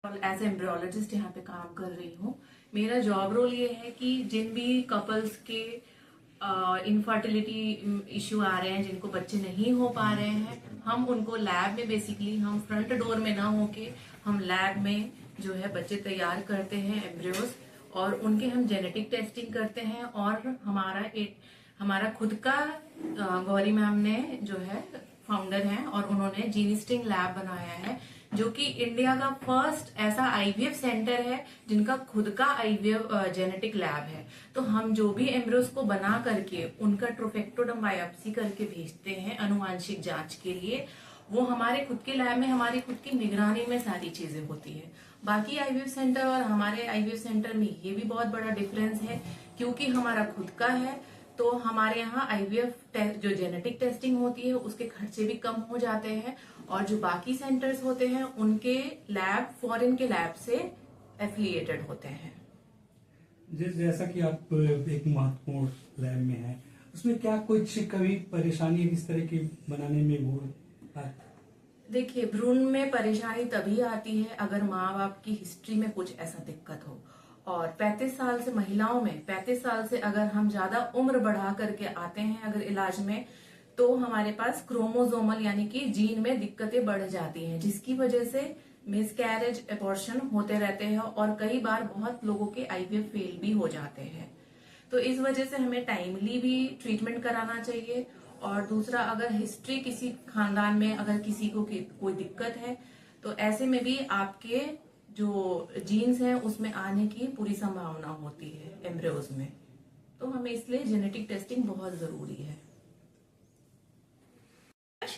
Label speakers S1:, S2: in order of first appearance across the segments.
S1: As embryologist यहाँ पे काम कर रही हूँ। मेरा जॉब रोल ये है कि जिन भी कपल्स के इनफर्टिलिटी इश्यू आ रहे हैं, जिनको बच्चे नहीं हो पा रहे हैं, हम उनको लैब में बेसिकली हम फ्रंट डोर में ना होके हम लैब में जो है बच्चे तैयार करते हैं एम्ब्रियोज, और उनके हम जेनेटिक टेस्टिंग करते हैं। और हमारा खुद का गौरी मैम ने जो है फाउंडर हैं और उन्होंने जीनिस्टिंग लैब बनाया है, जो कि इंडिया का फर्स्ट ऐसा आईवीएफ सेंटर है जिनका खुद का आईवीएफ जेनेटिक लैब है। तो हम जो भी एम्ब्रियोस को बना करके उनका ट्रोफेक्टोडर्म बायोप्सी करके भेजते हैं अनुवांशिक जांच के लिए, वो हमारे खुद के लैब में हमारी खुद की निगरानी में सारी चीजें होती है। बाकी आईवीएफ सेंटर और हमारे आईवीएफ सेंटर में ये भी बहुत बड़ा डिफरेंस है, क्योंकि हमारा खुद का है तो हमारे यहाँ आईवीएफ जो जेनेटिक टेस्टिंग होती है उसके खर्चे भी कम हो जाते हैं, और जो बाकी सेंटर्स होते हैं उनके लैब फॉरेन के लैब से एफिलिएटेड होते हैं।
S2: जैसा कि आप एक महत्वपूर्ण लैब में हैं, उसमें क्या कुछ कभी परेशानी इस तरह की बनाने में वो
S1: देखिए, भ्रूण में परेशानी तभी आती है अगर माँ बाप की हिस्ट्री में कुछ ऐसा दिक्कत हो, और 35 साल से महिलाओं में 35 साल से अगर हम ज्यादा उम्र बढ़ा करके आते हैं अगर इलाज में, तो हमारे पास क्रोमोजोमल यानी कि जीन में दिक्कतें बढ़ जाती हैं, जिसकी वजह से मिसकैरेज एबॉर्शन होते रहते हैं और कई बार बहुत लोगों के आईवीएफ फेल भी हो जाते हैं। तो इस वजह से हमें टाइमली भी ट्रीटमेंट कराना चाहिए। और दूसरा, अगर हिस्ट्री किसी खानदान में अगर किसी को कोई दिक्कत है तो ऐसे में भी आपके जो जीन्स हैं उसमें आने की पूरी संभावना होती है एम्ब्रियोज में। तो हमें इसलिए जेनेटिक टेस्टिंग बहुत जरूरी है।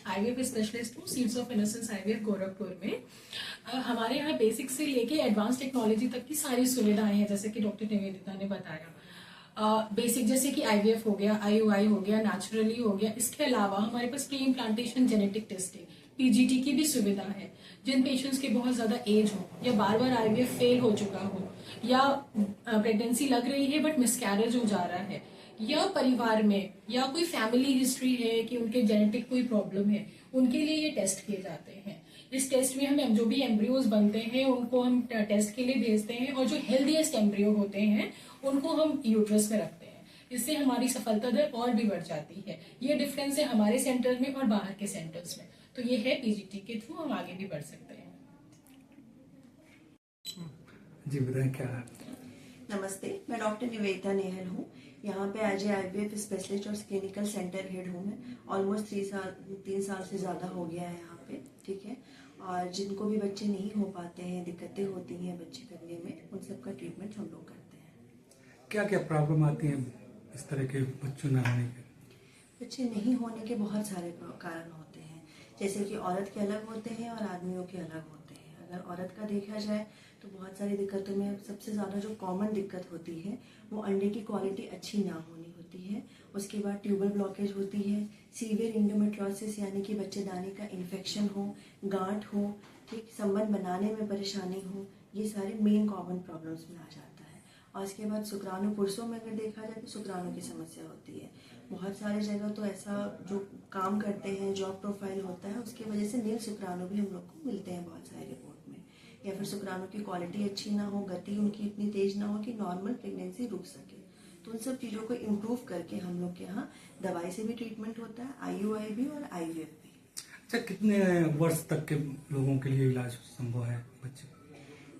S3: आईवीएफ स्पेशलिस्ट हूँ seeds of innocence IVF Gorakhpur में। हमारे यहाँ बेसिक से लेके एडवांस टेक्नोलॉजी तक की सारी सुविधाएं हैं, जैसे कि डॉक्टर निवेदिता ने बताया। बेसिक जैसे कि आईवीएफ हो गया, आईयूआई हो गया, नेचुरली हो गया। इसके अलावा हमारे पास pre implantation genetic testing PGT की भी सुविधा है। जिन पेशेंट्स के बहुत ज्यादा एज हो या बार बार आईवीएफ फेल हो चुका हो, या प्रेगनेंसी लग रही है बट मिसकैरेज हो जा रहा है, या परिवार में या कोई फैमिली हिस्ट्री है कि उनके जेनेटिक कोई प्रॉब्लम है, उनके लिए ये टेस्ट किए जाते हैं। इस टेस्ट में हम जो भी एम्ब्रियोज बनते हैं उनको हम टेस्ट के लिए भेजते हैं, और जो हेल्दीएस्ट एम्ब्रियो होते हैं उनको हम यूट्रस में रखते हैं। इससे हमारी सफलता दर और भी बढ़ जाती है। ये डिफरेंस है हमारे सेंटर में और बाहर के सेंटर्स में। तो ये है पीजीटी के थ्रू हम आगे भी बढ़ सकते हैं।
S2: जी बताएं क्या।
S4: नमस्ते, मैं डॉक्टर निवेदिता नेहल हूँ। यहाँ पे एज आईवीएफ स्पेशलिस्ट और क्लिनिकल सेंटर हेड हूँ मैं। ऑलमोस्ट 3 साल से ज़्यादा हो गया है यहाँ पे, ठीक है। और जिनको भी बच्चे नहीं हो पाते हैं, दिक्कतें होती हैं बच्चे करने में, उन सब का ट्रीटमेंट हम लोग करते हैं।
S2: क्या क्या प्रॉब्लम आती है इस तरह के बच्चों न होने के?
S4: बच्चे नहीं होने के बहुत सारे कारण होते हैं, जैसे कि औरत के अलग होते हैं और आदमियों के अलग होते हैं। अगर औरत का देखा जाए तो बहुत सारी दिक्कतों में सबसे ज़्यादा जो कॉमन दिक्कत होती है वो अंडे की क्वालिटी अच्छी ना होनी होती है। उसके बाद ट्यूबल ब्लॉकेज होती है, सीवियर इंडोमेट्रियोसिस यानी कि बच्चेदानी का इन्फेक्शन हो, गांठ हो, ठीक, संबंध बनाने में परेशानी हो, ये सारे मेन कॉमन प्रॉब्लम्स में आ जाता है। और इसके बाद शुक्राणु, पुरुषों में अगर देखा जाए तो शुक्राणु की समस्या होती है। बहुत सारे जगह तो ऐसा जो काम करते हैं, जॉब प्रोफाइल होता है, उसकी वजह से नील शुक्राणु भी हम लोग को मिलते हैं बहुत सारे रिपोर्ट में। या फिर शुक्राणु की क्वालिटी अच्छी ना हो, गति उनकी इतनी तेज ना हो कि नॉर्मल प्रेगनेंसी रुक सके। तो उन सब चीज़ों को इम्प्रूव करके हम लोग के यहाँ दवाई से भी ट्रीटमेंट होता है, आईयूआई भी और आईवीएफ भी।
S2: अच्छा, कितने वर्ष तक के लोगों के लिए इलाज संभव है बच्चे?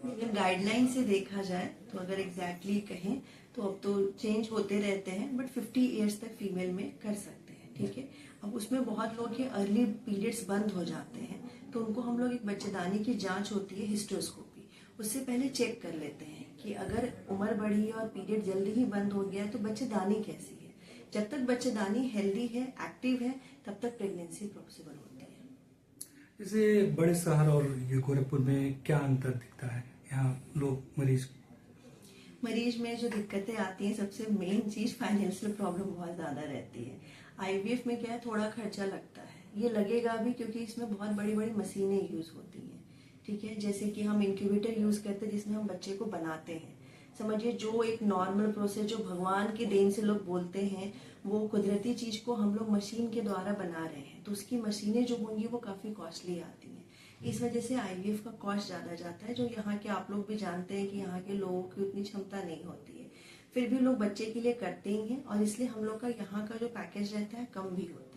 S4: अगर गाइडलाइन से देखा जाए तो अगर एग्जैक्टली कहें तो अब तो चेंज होते रहते हैं, बट 50 ईयर्स तक फीमेल में कर सकते हैं, ठीक है। अब उसमें बहुत लोग के अर्ली पीरियड्स बंद हो जाते हैं, तो उनको हम लोग एक बच्चेदानी की जांच होती है हिस्ट्रोस्कोपी, उससे पहले चेक कर लेते हैं कि अगर उम्र बढ़ी और पीरियड जल्दी ही बंद हो गया तो बच्चेदानी कैसी है। जब तक बच्चेदानी हेल्दी है, एक्टिव है, तब तक प्रेगनेंसी पॉसिबल होती है।
S2: जैसे बड़े शहर और ये गोरखपुर में क्या अंतर दिखता है? यहाँ लोग मरीज
S4: में जो दिक्कतें आती हैं, सबसे मेन चीज फाइनेंशियल प्रॉब्लम बहुत ज्यादा रहती है। आईवीएफ में क्या है, थोड़ा खर्चा लगता है, ये लगेगा भी क्योंकि इसमें बहुत बड़ी बड़ी मशीनें यूज होती हैं, ठीक है। जैसे कि हम इंक्यूबेटर यूज करते हैं जिसमें हम बच्चे को बनाते हैं। समझिए जो एक नॉर्मल प्रोसेस जो भगवान की देन से लोग बोलते हैं, वो कुदरती चीज को हम लोग मशीन के द्वारा बना रहे हैं, तो उसकी मशीनें जो होंगी वो काफी कॉस्टली आती हैं। इस वजह से आईवीएफ का कॉस्ट ज़्यादा जाता है, जो यहाँ के आप लोग भी जानते हैं कि यहाँ के लोगों की उतनी क्षमता नहीं होती है, फिर भी लोग बच्चे के लिए करते ही हैं, और इसलिए हम लोग का यहाँ का जो पैकेज रहता है कम भी होता है।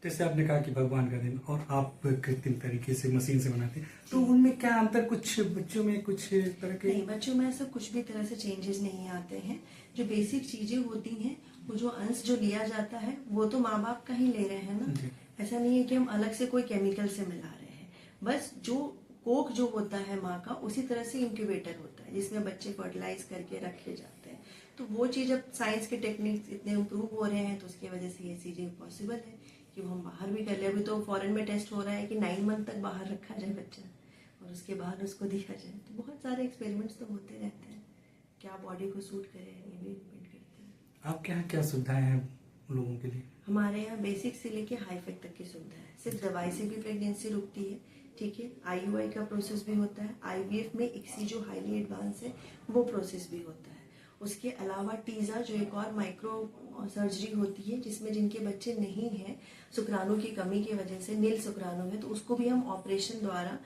S2: जैसे आपने कहा कि भगवान का दिन और आप कृत्रिम तरीके से मशीन से बनाते हैं, तो उनमें क्या अंतर, कुछ बच्चों में कुछ तरह के?
S4: नहीं, बच्चों में ऐसा कुछ भी तरह से चेंजेस नहीं आते हैं। जो बेसिक चीजें होती हैं, वो जो अंश जो लिया जाता है वो तो माँ बाप का ही ले रहे हैं ना। ऐसा नहीं है कि हम अलग से कोई केमिकल से मिला रहे हैं। बस जो कोक जो होता है माँ का, उसी तरह से इंक्यूबेटर होता है जिसमें बच्चे फर्टिलाइज करके रखे जाते हैं। तो वो चीज, अब साइंस के टेक्निक्स इतने इम्प्रूव हो रहे हैं तो उसकी वजह से ये चीजें पॉसिबल है कि वो हम बाहर भी कर ले। अभी तो फॉरेन में टेस्ट हो रहा है कि 9 मंथ तक बाहर रखा जाए बच्चा और उसके बाद उसको दिया जाए। तो बहुत सारे एक्सपेरिमेंट्स तो होते रहते हैं, क्या बॉडी को सूट करे ये भी डिपेंड करता है।
S2: आपके यहाँ क्या सुविधाएं हैं लोगों के लिए?
S4: हमारे यहाँ बेसिक से लेके हाई फेक तक की सुविधा है। सिर्फ दवाई से भी प्रेगनेंसी रुकती है, ठीक है। आईयूआई का प्रोसेस भी होता है। आईवीएफ में इक्सी जो हाईली एडवांस है वो प्रोसेस भी होता है। उसके अलावा टीजा जो एक और माइक्रो सर्जरी होती है, जिसमें जिनके बच्चे नहीं हैं, शुक्राणु की कमी की वजह से नील शुक्राणु है, तो उसको भी हम ऑपरेशन द्वारा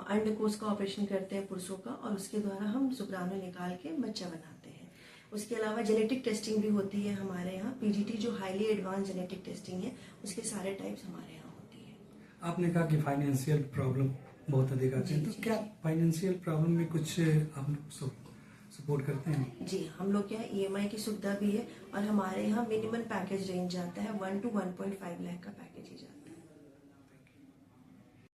S4: अंडकोश का ऑपरेशन करते हैं पुरुषों का, और उसके द्वारा हम शुक्राणु निकाल के बच्चा बनाते हैं। उसके अलावा जेनेटिक टेस्टिंग भी होती है हमारे यहाँ। पीजीटी जो हाईली एडवांस जेनेटिक टेस्टिंग है, उसके सारे टाइप्स हमारे यहाँ होती है।
S2: आपने कहा कि फाइनेंशियल प्रॉब्लम बहुत अधिक आती है, तो क्या फाइनेंशियल प्रॉब्लम में कुछ आप लोग सपोर्ट करते हैं?
S4: जी, हम लोग के यहाँ ईएमआई की सुविधा भी है, और हमारे यहाँ मिनिमम पैकेज रेंज जाता है 1 to 1.5 लाख का पैकेज ही जाता है।